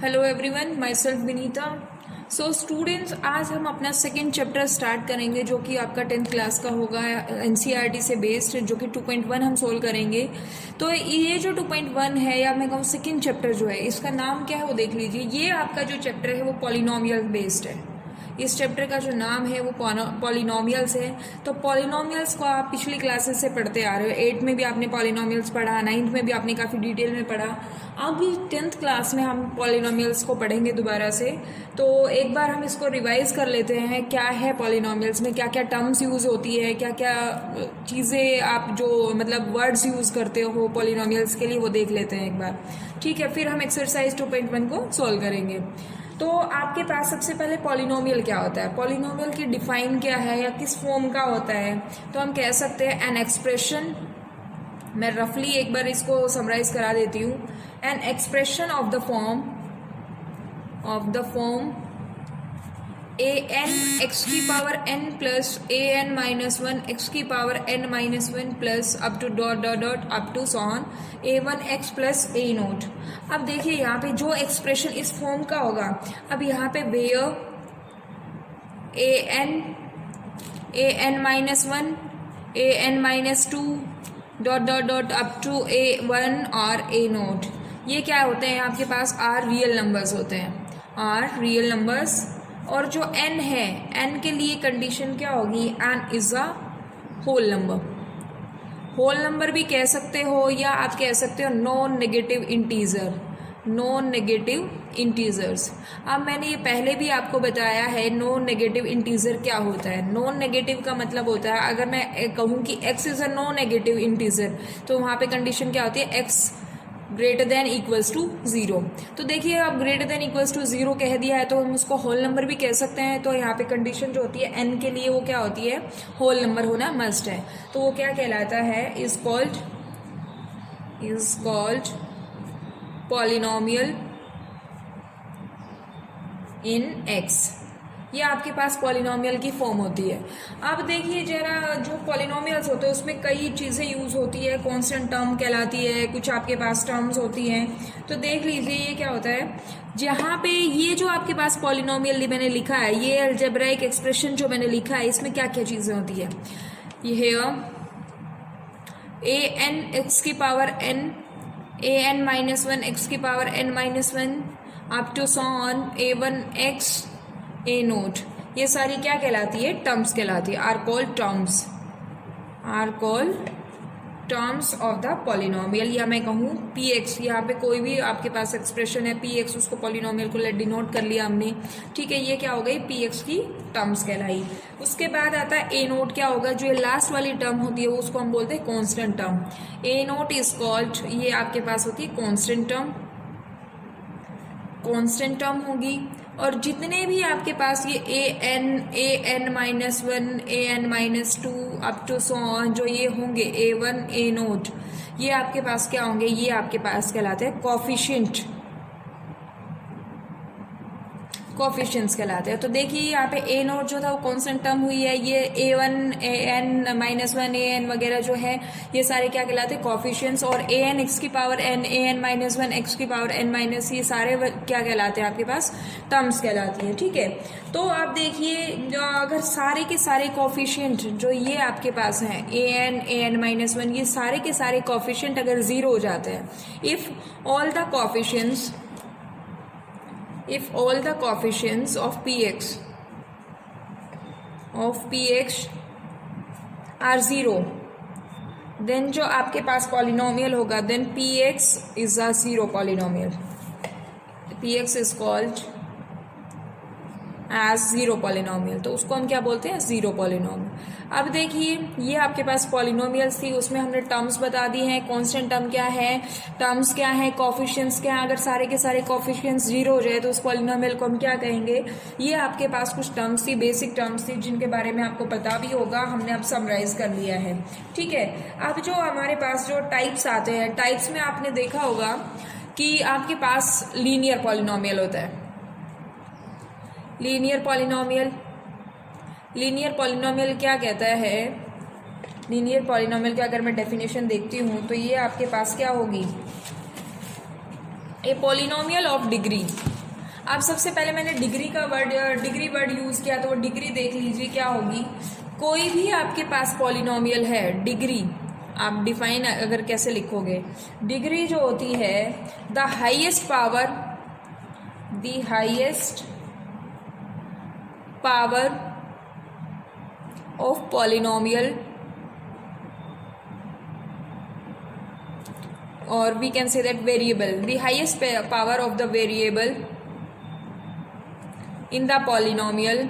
Hello everyone, my self Vinita. So students, आज हम अपना सेकेंड चैप्टर स्टार्ट करेंगे जो कि आपका 10th क्लास का होगा, एनसीईआरटी से बेस्ड, जो कि 2.1 हम सोल्व करेंगे। तो ये जो 2.1 है, या मैं कहूँ सेकेंड चैप्टर जो है, इसका नाम क्या है वो देख लीजिए। ये आपका जो चैप्टर है वो पॉलिनोमियल बेस्ड है। इस चैप्टर का जो नाम है वो पॉलिनोमियल्स है। तो पॉलिनोमियल्स को आप पिछली क्लासेस से पढ़ते आ रहे हो। 8 में भी आपने पॉलिनोमियल्स पढ़ा, 9th में भी आपने काफ़ी डिटेल में पढ़ा। अब 10th क्लास में हम पॉलिनोमियल्स को पढ़ेंगे दोबारा से। तो एक बार हम इसको रिवाइज कर लेते हैं, क्या है पॉलिनोमियल्स में, क्या क्या टर्म्स यूज़ होती है, क्या क्या चीज़ें आप जो मतलब वर्ड्स यूज़ करते हो पॉलिनोमियल्स के लिए, वो देख लेते हैं एक बार। ठीक है, फिर हम एक्सरसाइज 2.1 को सॉल्व करेंगे। तो आपके पास सबसे पहले पॉलिनोमियल क्या होता है, पॉलिनोमियल की डिफाइन क्या है या किस फॉर्म का होता है। तो हम कह सकते हैं एन एक्सप्रेशन, मैं रफली एक बार इसको समराइज करा देती हूँ। An expression of the form A N X की power N plus A N minus one X की power N minus one plus up to dot dot dot up to so on A one X plus A naught. अब देखिए यहाँ पे जो expression इस form का होगा, अब यहाँ पे where A N minus one A N minus two dot dot dot up to A one और ए नोट, ये क्या होते हैं आपके पास, आर रियल नंबर्स होते हैं, आर रियल नंबर्स। और जो n है, n के लिए कंडीशन क्या होगी, n is a whole number. Whole number भी कह सकते हो या आप कह सकते हो non negative integer, non negative integers. अब मैंने ये पहले भी आपको बताया है नॉन नेगेटिव इंटीजर क्या होता है। नॉन नेगेटिव का मतलब होता है, अगर मैं कहूँ कि x is a non negative integer, तो वहाँ पे कंडीशन क्या होती है, x greater than equals to zero. तो देखिए, अब greater than equals to zero कह दिया है तो हम उसको होल नंबर भी कह सकते हैं। तो यहाँ पे कंडीशन जो होती है n के लिए वो क्या होती है, होल नंबर होना मस्ट है। तो वो क्या कहलाता है, is called polynomial in x। ये आपके पास पॉलिनोमियल की फॉर्म होती है। अब देखिए जरा, जो पॉलिनोमियल्स होते हैं उसमें कई चीज़ें यूज़ होती है, कांस्टेंट टर्म कहलाती है, कुछ आपके पास टर्म्स होती हैं। तो देख लीजिए ये क्या होता है, जहाँ पे ये जो आपके पास पॉलिनोमियल मैंने लिखा है, ये अलजेब्राइक एक्सप्रेशन जो मैंने लिखा है, इसमें क्या क्या चीज़ें होती है, ये ए एन एक्स की power N A N minus one X की power N minus one up to so on A one X A naught, ये सारी क्या कहलाती है, टर्म्स कहलाती है, are called terms of the polynomial. या मैं कहूँ पी एक्स, यहाँ पे कोई भी आपके पास एक्सप्रेशन है पी एक्स, उसको पॉलिनोमियल को डिनोट कर लिया हमने। ठीक है, ये क्या हो गई, पी एक्स की टर्म्स कहलाई। उसके बाद आता है ए नोट, क्या होगा, जो ये लास्ट वाली टर्म होती है उसको हम बोलते हैं constant term. A note is called, ये आपके पास होती है कॉन्स्टेंट टर्म होगी। और जितने भी आपके पास ये A N minus one A N minus two up to so on, जो ये होंगे ए वन ए नोट, ये आपके पास क्या होंगे, ये आपके पास कहलाते हैं कोफिशिएंट्स कहलाते हैं। तो देखिए यहाँ पे ए नोट जो था वो कॉन्स्टेंट टर्म हुई है, ये ए one A N minus one A N वगैरह जो है, ये सारे क्या कहलाते हैं, कोफिशिएंट्स। और ए एन एक्स की power N A N minus one X की पावर एन माइनस, ये सारे क्या कहलाते हैं आपके पास, टर्म्स कहलाती है। ठीक है, तो आप देखिए अगर सारे के सारे कोफिशिएंट जो ये आपके पास हैं, ए एन माइनस वन, ये सारे के सारे कोफिशिएंट अगर जीरो हो जाते हैं, if all the coefficients of px are zero, then जो आपके पास पॉलिनोमियल होगा, then px is a zero polynomial. px is called as zero polynomial, तो उसको हम क्या बोलते हैं, जीरो पॉलिनोमियल। अब देखिए ये आपके पास पॉलिनोमियल्स थी, उसमें हमने टर्म्स बता दी हैं, कांस्टेंट टर्म क्या है, टर्म्स क्या है, कोफिशिएंट्स क्या है। अगर सारे के सारे कोफिशिएंट्स जीरो हो जाए तो उस पॉलिनोमियल को हम क्या कहेंगे। ये आपके पास कुछ टर्म्स थी, बेसिक टर्म्स थी, जिनके बारे में आपको पता भी होगा, हमने अब समराइज कर लिया है। ठीक है, अब जो हमारे पास जो टाइप्स आते हैं, टाइप्स में आपने देखा होगा कि आपके पास लीनियर पॉलिनोमियल होता है। लीनियर पॉलिनोमियल क्या कहता है, लीनियर पॉलिनोमियल की अगर मैं डेफिनेशन देखती हूँ तो ये आपके पास क्या होगी, ए पॉलिनोमियल ऑफ डिग्री अब सबसे पहले मैंने डिग्री वर्ड यूज़ किया, तो वो डिग्री देख लीजिए क्या होगी। कोई भी आपके पास पॉलिनोमियल है, डिग्री आप डिफाइन अगर कैसे लिखोगे, डिग्री जो होती है the highest power of polynomial, or we can say that variable, the highest power of the variable in the polynomial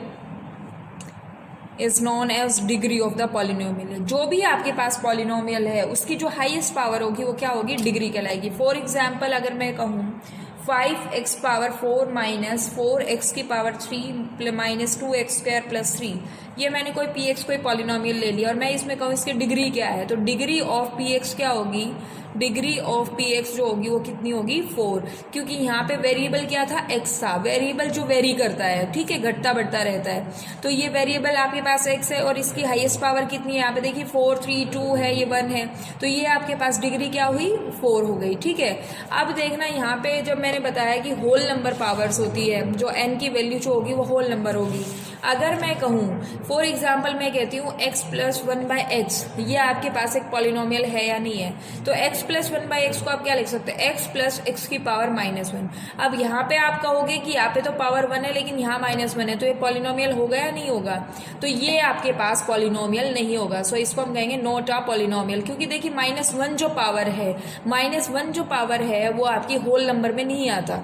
is known as degree of the polynomial। जो भी आपके पास पॉलिनोमियल है उसकी जो हाईएस्ट पावर होगी वो क्या होगी, डिग्री कहलाएगी। फॉर एग्जाम्पल अगर मैं कहूँ 5x पावर 4 माइनस 4x की पावर 3 माइनस 2x² प्लस 3, ये मैंने कोई px कोई पॉलिनोमियल ले लिया और मैं इसमें कहूँ इसकी डिग्री क्या है, तो डिग्री ऑफ px क्या होगी, डिग्री ऑफ px जो होगी वो कितनी होगी 4, क्योंकि यहाँ पे वेरिएबल क्या था, x था। वेरिएबल जो वेरी करता है, ठीक है, घटता बढ़ता रहता है, तो ये वेरिएबल आपके पास x है और इसकी हाईएस्ट पावर कितनी है, यहाँ पे देखिए 4 3 2 है, ये 1 है, तो ये आपके पास डिग्री क्या हुई 4 हो गई। ठीक है, अब देखना यहाँ पे जब मैंने बताया कि होल नंबर पावर्स होती है, जो n की वैल्यू जो होगी वो होल नंबर होगी। अगर मैं कहूँ फॉर एग्जाम्पल मैं कहती हूँ x प्लस 1/x, ये आपके पास एक पॉलिनोमियल है या नहीं है, तो x प्लस 1/x को आप क्या लिख सकते हैं, x प्लस x की पावर -1। अब यहाँ पे आप कहोगे कि यहाँ पे तो पावर 1 है लेकिन यहाँ -1 है, तो ये पॉलिनोमियल होगा या नहीं होगा, तो ये आपके पास पॉलिनोमियल नहीं होगा। सो इसको हम कहेंगे नॉट अ पॉलिनोमियल, क्योंकि देखिए -1 जो पावर है, -1 जो पावर है वो आपकी होल नंबर में नहीं आता।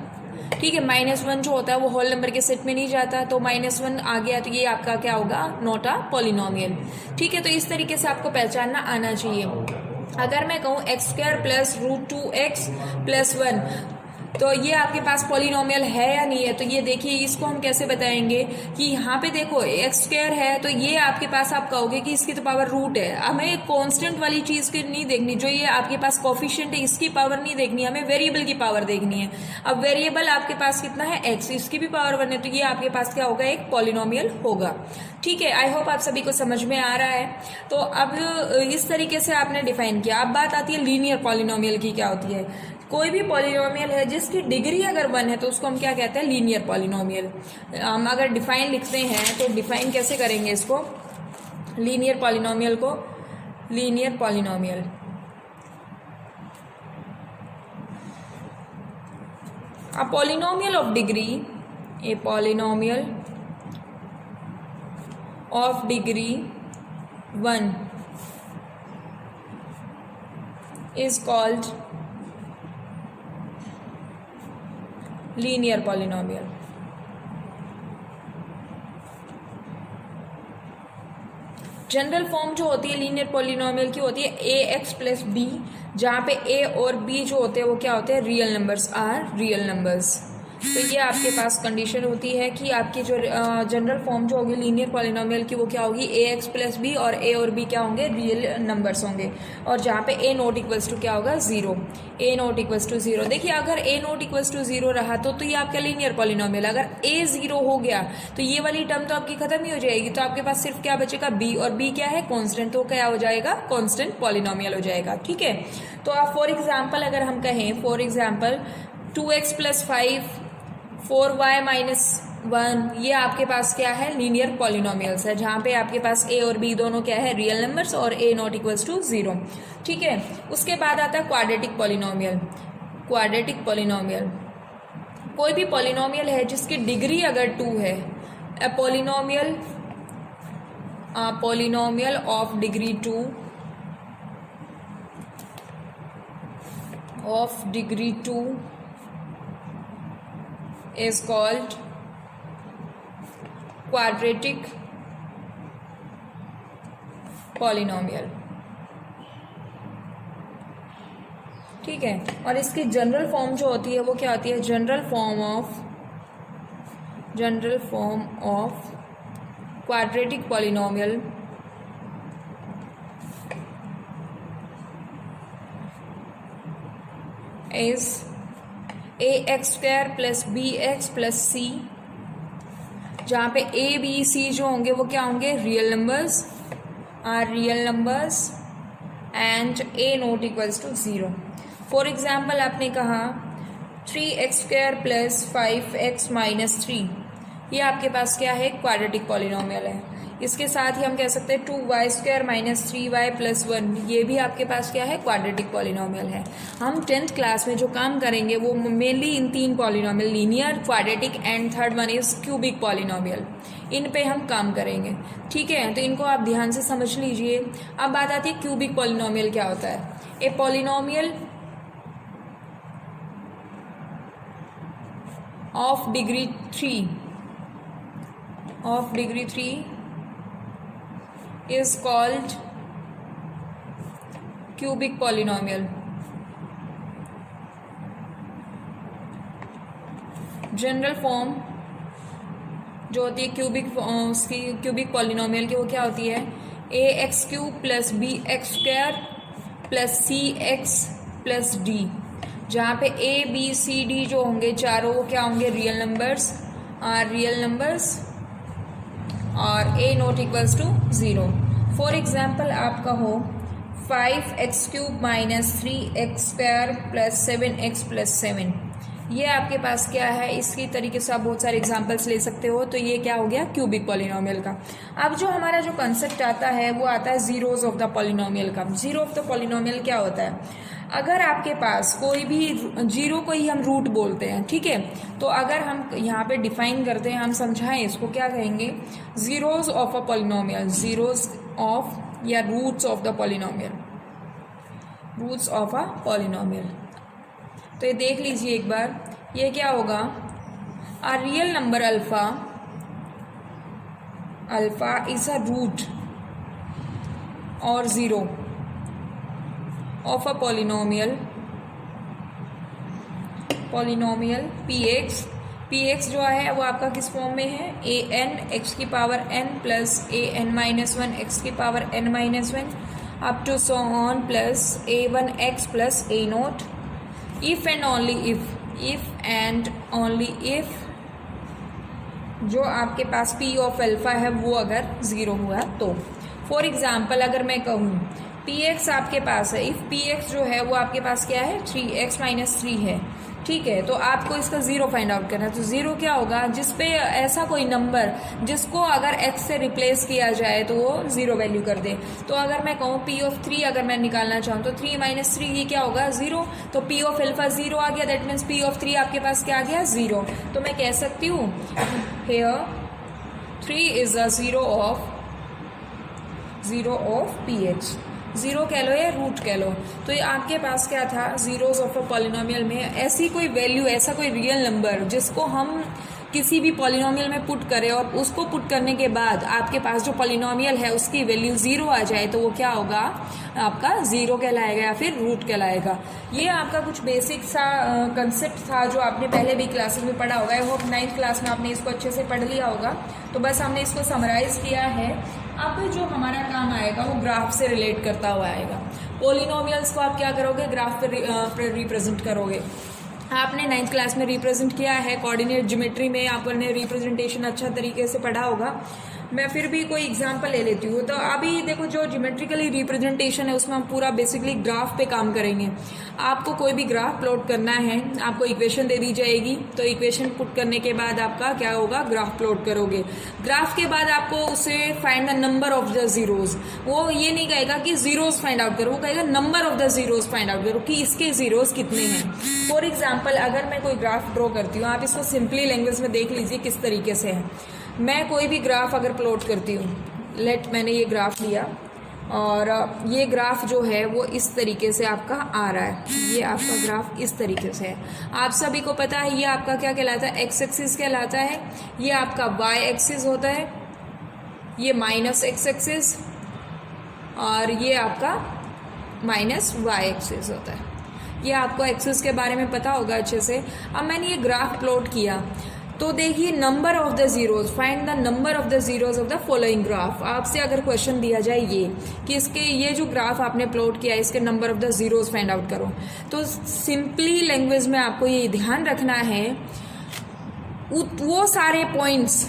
ठीक है, -1 जो होता है वो होल नंबर के सेट में नहीं जाता, तो -1 आ गया तो ये आपका क्या होगा, नॉट अ पॉलिनोमियल। ठीक है, तो इस तरीके से आपको पहचानना आना चाहिए। अगर मैं कहूँ x² प्लस √2x प्लस 1, तो ये आपके पास पॉलिनोमियल है या नहीं है, तो ये देखिए इसको हम कैसे बताएंगे कि यहाँ पे देखो x² है, तो ये आपके पास आप कहोगे कि इसकी तो पावर रूट है। हमें कांस्टेंट वाली चीज़ की नहीं देखनी, जो ये आपके पास कोफिशिएंट है इसकी पावर नहीं देखनी, हमें वेरिएबल की पावर देखनी है। अब वेरिएबल आपके पास कितना है x, इसकी भी पावर 1 है, तो ये आपके पास क्या होगा, एक पॉलिनोमियल होगा। ठीक है, आई होप आप सभी को समझ में आ रहा है। तो अब इस तरीके से आपने डिफाइन किया। अब बात आती है लीनियर पॉलिनोमियल की, क्या होती है, कोई भी पॉलिनोमियल है जिसकी डिग्री अगर 1 है तो उसको हम क्या कहते हैं, लीनियर पॉलिनोमियल। हम अगर डिफाइन लिखते हैं तो डिफाइन कैसे करेंगे इसको, लीनियर पॉलिनोमियल को, linear polynomial a polynomial of degree, a polynomial of degree 1 is called linear polynomial. General form जो होती है लीनियर पॉलिनोमियल की होती है ax प्लस बी, जहाँ पे a और b जो होते हैं वो क्या होते हैं, real numbers, are real numbers. तो ये आपके पास कंडीशन होती है कि आपकी जो जनरल फॉर्म जो होगी लीनियर पॉलिनोमियल की वो क्या होगी, ax प्लस बी, और a और b क्या होंगे, रियल नंबर्स होंगे, और जहाँ पे a नॉट इक्वल्स टू क्या होगा, 0, a नॉट इक्वल्स टू 0। देखिए अगर a नॉट इक्वल्स टू 0 रहा तो ये आपका लीनियर पॉलिनोमियल। अगर a 0 हो गया तो ये वाली टर्म तो आपकी खत्म ही हो जाएगी, तो आपके पास सिर्फ क्या बचेगा, b, और b क्या है, कॉन्स्टेंट, तो क्या हो जाएगा, कॉन्स्टेंट पॉलिनोमियल हो जाएगा। ठीक है, तो आप फॉर एग्जाम्पल अगर हम कहें, for example 2x plus 5 4y minus 1, ये आपके पास क्या है, लीनियर पॉलिनोमियल्स है, जहाँ पे आपके पास a और b दोनों क्या है, रियल नंबर्स, और a नॉट इक्वल्स टू 0। ठीक है, उसके बाद आता है क्वाड्रेटिक पॉलिनोमियल। क्वाड्रेटिक पॉलिनोमियल कोई भी पॉलिनोमियल है जिसकी डिग्री अगर 2 है, a polynomial of degree 2 is called quadratic polynomial। ठीक है, और इसकी जनरल फॉर्म जो होती है वो क्या होती है, general form of quadratic polynomial is ax² plus bx plus c, जहाँ पे a b c जो होंगे वो क्या होंगे, real numbers, are real numbers, and a naught equals to 0। For example आपने कहा 3x² प्लस 5x माइनस 3, ये आपके पास क्या है, क्वाड्रेटिक पॉलिनोमियल है। इसके साथ ही हम कह सकते हैं 2y² माइनस 3y प्लस 1, ये भी आपके पास क्या है, क्वाड्रेटिक पॉलिनोमियल है। हम 10th क्लास में जो काम करेंगे वो मेनली इन 3 polynomial, linear, quadratic and third one is cubic polynomial, इन पे हम काम करेंगे। ठीक है, तो इनको आप ध्यान से समझ लीजिए। अब बात आती है क्यूबिक पॉलिनोमियल क्या होता है। A polynomial of degree 3 is called cubic polynomial. General form जो होती है क्यूबिक पॉलिनोमियल की, वो क्या होती है, ax³ plus bx² plus cx plus d, जहाँ पे a b c d जो होंगे चारों, वो क्या होंगे, real numbers, are real numbers, और a naught equals to 0। For example आप कहो 5x³ minus 3x² plus 7x plus 7, ये आपके पास क्या है, इसकी तरीके से आप बहुत सारे एग्जांपल्स ले सकते हो। तो ये क्या हो गया, क्यूबिक पॉलिनोमियल का। अब जो हमारा जो कंसेप्ट आता है वो आता है जीरोज ऑफ द पॉलिनोमियल का। जीरो ऑफ द पॉलिनोमियल क्या होता है, अगर आपके पास कोई भी जीरो को ही हम रूट बोलते हैं, ठीक है, तो अगर हम यहाँ पे डिफाइन करते हैं, हम समझाएं इसको, क्या कहेंगे, zeros of a polynomial, zeros of या roots of the polynomial, roots of a polynomial. तो ये देख लीजिए एक बार, ये क्या होगा, a real number alpha is a root और zero of a polynomial px जो है वो आपका किस फॉर्म में है, an x की power n plus an minus 1 x की power n minus 1 up to so on plus a1 x plus a naught, if and only if जो आपके पास p ऑफ अल्फा है वो अगर जीरो हुआ तो। फॉर एग्जाम्पल अगर मैं कहूँ px आपके पास है, इफ px जो है वो आपके पास क्या है, 3x माइनस 3 है, ठीक है, तो आपको इसका जीरो फाइंड आउट करना है। तो जीरो क्या होगा, जिसपे ऐसा कोई नंबर जिसको अगर x से रिप्लेस किया जाए तो वो जीरो वैल्यू कर दे। तो अगर मैं कहूँ p ऑफ 3 अगर मैं निकालना चाहूँ तो 3 माइनस 3 ये क्या होगा, जीरो, तो p ऑफ अल्फा जीरो आ गया, दैट मीन्स p ऑफ 3 आपके पास क्या आ गया, जीरो। तो मैं कह सकती हूँ here 3 is a zero of ph, zero कह लो या रूट कह लो। तो ये आपके पास क्या था, जीरोज ऑफ अ पॉलिनोमियल में ऐसी कोई वैल्यू, ऐसा कोई रियल नंबर जिसको हम किसी भी पॉलिनोमियल में पुट करें और उसको पुट करने के बाद आपके पास जो पॉलिनोमियल है उसकी वैल्यू जीरो आ जाए तो वो क्या होगा, आपका जीरो कहलाएगा या फिर रूट कहलाएगा। ये आपका कुछ बेसिक सा कंसेप्ट था जो आपने पहले भी क्लासेस में पढ़ा होगा। आई होप 9th क्लास में आपने इसको अच्छे से पढ़ लिया होगा। तो बस हमने इसको समराइज किया है। अब जो हमारा काम आएगा वो ग्राफ से रिलेट करता हुआ आएगा। पॉलिनोमियल्स को आप क्या करोगे, ग्राफ पे रिप्रेजेंट करोगे। आपने 9th क्लास में रिप्रेजेंट किया है, कोऑर्डिनेट ज्योमेट्री में आपने रिप्रेजेंटेशन अच्छा तरीके से पढ़ा होगा। मैं फिर भी कोई एग्जांपल ले लेती हूँ। तो अभी देखो जो ज्योमेट्रिकली रिप्रेजेंटेशन है उसमें हम पूरा बेसिकली ग्राफ पे काम करेंगे। आपको कोई भी ग्राफ प्लॉट करना है, आपको इक्वेशन दे दी जाएगी, तो इक्वेशन पुट करने के बाद आपका क्या होगा, ग्राफ प्लॉट करोगे। ग्राफ के बाद आपको उसे find the number of the zeros, वो ये नहीं कहेगा कि जीरोज फाइंड आउट करो, वो कहेगा number of the zeros find out करो कि इसके जीरोज कितने हैं। फॉर एग्जाम्पल अगर मैं कोई ग्राफ ड्रॉ करती हूँ, आप इसको सिंपली लैंग्वेज में देख लीजिए किस तरीके से है। मैं कोई भी ग्राफ अगर प्लॉट करती हूँ, मैंने ये ग्राफ लिया और ये ग्राफ जो है वो इस तरीके से आपका आ रहा है। ये आपका ग्राफ इस तरीके से है। आप सभी को पता है ये आपका क्या कहलाता है, एक्स एक्सिस कहलाता है। ये आपका वाई एक्सिस होता है, ये माइनस एक्स एक्सिस, और ये आपका माइनस वाई एक्सिस होता है। ये आपको एक्सिस के बारे में पता होगा अच्छे से। अब मैंने ये ग्राफ प्लॉट किया तो देखिए number of the zeros, find the number of the zeros of the following graph. आपसे अगर क्वेश्चन दिया जाए ये कि इसके ये जो ग्राफ आपने प्लॉट किया है इसके number of the zeros find out करो, तो सिंपली लैंग्वेज में आपको ये ध्यान रखना है वो सारे पॉइंट्स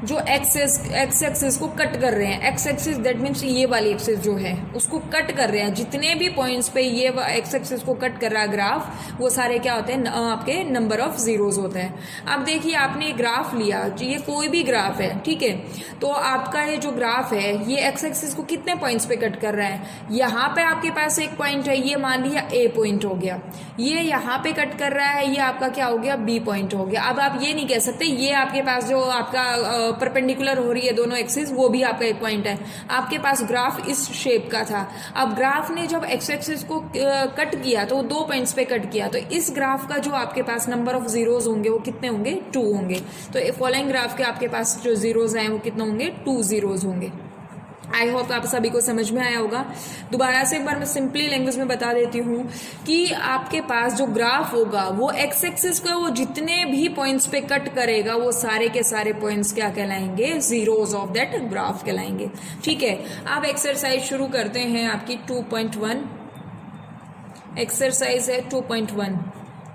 जो एक्स एक्सिस को कट कर रहे हैं, एक्स एक्सिस दैट मीन्स ये वाली एक्सिस जो है उसको कट कर रहे हैं, जितने भी पॉइंट्स पे ये एक्स एक्सिस को कट कर रहा है ग्राफ, वो सारे क्या होते हैं, आपके नंबर ऑफ जीरोज होते हैं। अब देखिए आपने ग्राफ लिया, ये कोई भी ग्राफ है, ठीक है, तो आपका ये जो ग्राफ है ये एक्स एक्सिस को कितने पॉइंट्स पे कट कर रहा है, यहाँ पे आपके पास एक पॉइंट है, ये मान लिया ए पॉइंट हो गया, ये यहाँ पे कट कर रहा है, ये आपका क्या हो गया, बी पॉइंट हो गया। अब आप ये नहीं कह सकते ये आपके पास जो आपका परपेंडिकुलर हो रही है दोनों एक्सिस, वो भी आपका एक पॉइंट है। आपके पास ग्राफ इस शेप का था, अब ग्राफ ने जब एक्स एक्सिस को कट किया तो 2 पॉइंट्स पे कट किया, तो इस ग्राफ का जो आपके पास नंबर ऑफ जीरोज होंगे वो कितने होंगे, 2 होंगे। तो फॉलोइंग ग्राफ के आपके पास जो जीरोज हैं वो कितने होंगे, 2 जीरोज होंगे। आई होप आप सभी को समझ में आया होगा। दोबारा से एक बार मैं सिंपली लैंग्वेज में बता देती हूँ कि आपके पास जो ग्राफ होगा वो एक्स एक्सिस को वो जितने भी पॉइंट्स पे कट करेगा वो सारे के सारे पॉइंट्स क्या कहलाएंगे, जीरोज ऑफ दैट ग्राफ कहलाएंगे। ठीक है, अब एक्सरसाइज शुरू करते हैं आपकी 2.1। एक्सरसाइज है 2.1,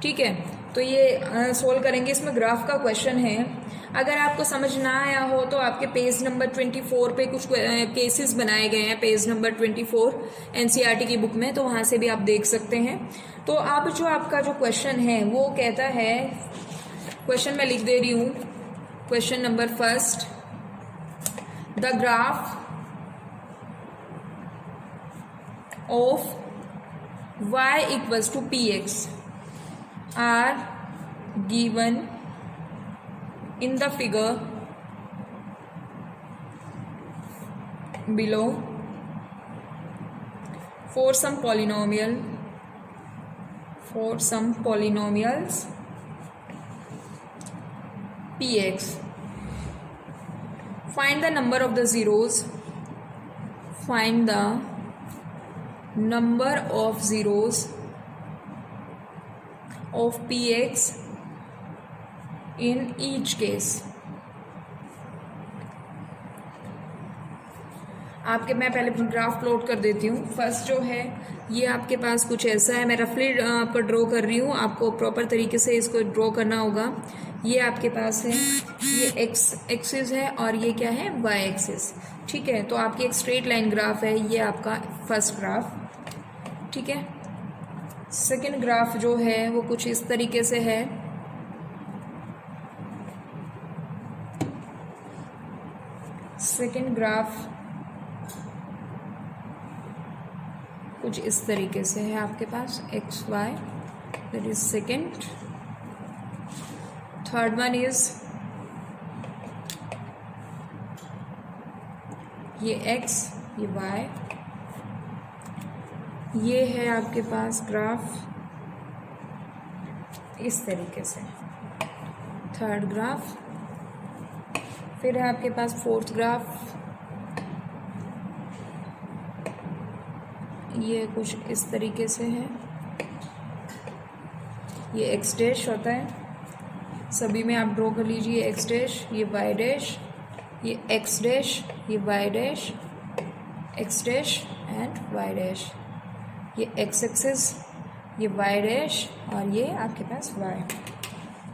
ठीक है, तो ये सोल्व करेंगे। इसमें ग्राफ का क्वेश्चन है। अगर आपको समझ ना आया हो तो आपके पेज नंबर 24 पे कुछ केसेस बनाए गए हैं, पेज नंबर 24 एनसीईआरटी की बुक में, तो वहां से भी आप देख सकते हैं। तो अब जो आपका जो क्वेश्चन है वो कहता है, क्वेश्चन मैं लिख दे रही हूं, question number first, the graph of y equals to px are given in the figure below for some polynomials px. Find the number of the zeros. Find the number of zeros of px in each case. आपके मैं पहले graph plot कर देती हूँ। First जो है ये आपके पास कुछ ऐसा है, मैं रफली आपको ड्रॉ कर रही हूँ, आपको प्रॉपर तरीके से इसको ड्रॉ करना होगा। ये आपके पास है, ये एक्स एक्सिस है और ये क्या है, वाई एक्सिस। ठीक है, तो आपकी एक स्ट्रेट लाइन ग्राफ है, ये आपका फर्स्ट ग्राफ। ठीक है, सेकेंड ग्राफ जो है वो कुछ इस तरीके से है। सेकेंड ग्राफ कुछ इस तरीके से है आपके पास, X Y, that is second. Third one is ये एक्स, ये वाई, ये है आपके पास ग्राफ इस तरीके से, थर्ड ग्राफ। फिर है आपके पास फोर्थ ग्राफ, ये कुछ इस तरीके से है, ये एक्स डैश होता है, सभी में आप ड्रॉ कर लीजिए, एक्स डैश, ये वाई डैश, ये एक्स डैश, ये Y dash, X dash and Y dash, ये एक्स एक्सिस, ये वाई डैश और ये आपके पास वाई।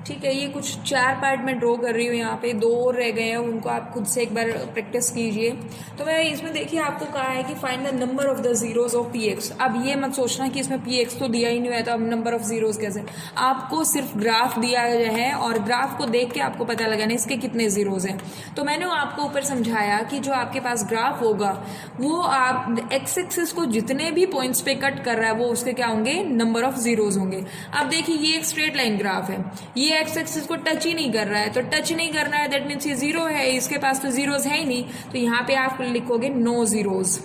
ठीक है, ये कुछ 4 पार्ट में ड्रॉ कर रही हूँ, यहाँ पे 2 और rह गए हैं, उनको आप खुद से एक बार प्रैक्टिस कीजिए। तो मैं इसमें देखिए आपको कहा है कि find the number of the zeros of P x. अब ये मत सोचना कि इसमें पी एक्स तो दिया ही नहीं हुआ, तो अब नंबर ऑफ जीरोज कैसे, आपको सिर्फ ग्राफ दिया है और ग्राफ को देख के आपको पता लगाना इसके कितने जीरोज हैं। तो मैंने आपको ऊपर समझाया कि जो आपके पास ग्राफ होगा वो आप एक्स एक्सिस को जितने भी पॉइंट्स पे कट कर रहा है वो उसके क्या होंगे, नंबर ऑफ जीरोज होंगे। अब देखिए ये एक स्ट्रेट लाइन ग्राफ है, ये एक्स एक्सिस को टच ही नहीं कर रहा है, तो टच नहीं करना है दैट मीन्स ये जीरो है, इसके पास तो जीरोज है ही नहीं, तो यहाँ पे आप लिखोगे नो जीरोज,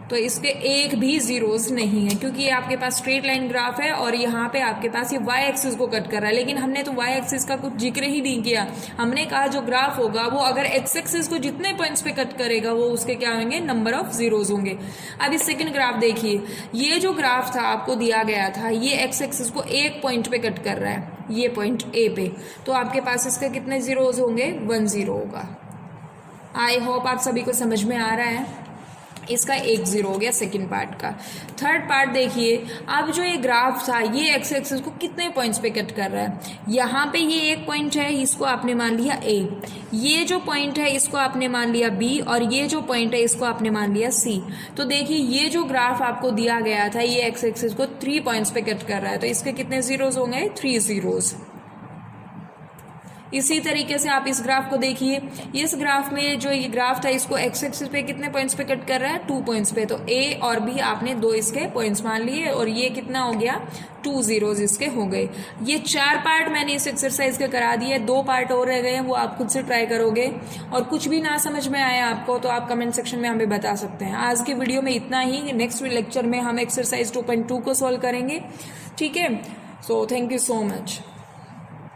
तो इसके एक भी जीरोज नहीं है क्योंकि ये आपके पास स्ट्रेट लाइन ग्राफ है और यहाँ पे आपके पास ये वाई एक्सिस को कट कर रहा है। लेकिन हमने तो वाई एक्सिस का कुछ जिक्र ही नहीं किया, हमने कहा जो ग्राफ होगा वो अगर एक्स एक्सिस को जितने पॉइंट्स पे कट करेगा वो उसके क्या होंगे, नंबर ऑफ जीरोज होंगे। अब इस सेकंड ग्राफ देखिए, ये जो ग्राफ था आपको दिया गया था, ये एक्स एक्सिस को एक पॉइंट पे कट कर रहा है, ये पॉइंट ए पे, तो आपके पास इसके कितने जीरोज होंगे, 1 0 होगा। आई होप आप सभी को समझ में आ रहा है। इसका 1 0 हो गया सेकंड पार्ट का। थर्ड पार्ट देखिए, अब जो ये ग्राफ था ये एक्स एक्सिस को कितने पॉइंट्स पे कट कर रहा है। यहाँ पे ये एक पॉइंट है, इसको आपने मान लिया ए, ये जो पॉइंट है इसको आपने मान लिया बी, और ये जो पॉइंट है इसको आपने मान लिया सी। तो देखिए ये जो ग्राफ आपको दिया गया था ये एक्स एक्सिस को 3 पॉइंट्स पे कट कर रहा है, तो इसके कितने जीरोज होंगे, 3 जीरोज। इसी तरीके से आप इस ग्राफ को देखिए, इस ग्राफ में जो ये ग्राफ था इसको एक्स एक्सिस पे कितने पॉइंट्स पे कट कर रहा है, 2 पॉइंट्स पे। तो ए और बी आपने 2 इसके पॉइंट्स मान लिए, और ये कितना हो गया, 2 जीरोज इसके हो गए। ये 4 पार्ट मैंने इस एक्सरसाइज के करा दिए, 2 पार्ट और रह गए हैं, वो आप खुद से ट्राई करोगे। और कुछ भी ना समझ में आया आपको तो आप कमेंट सेक्शन में हमें बता सकते हैं। आज के वीडियो में इतना ही, नेक्स्ट लेक्चर में हम एक्सरसाइज 2.2 को सॉल्व करेंगे, ठीक है। So thank you so much.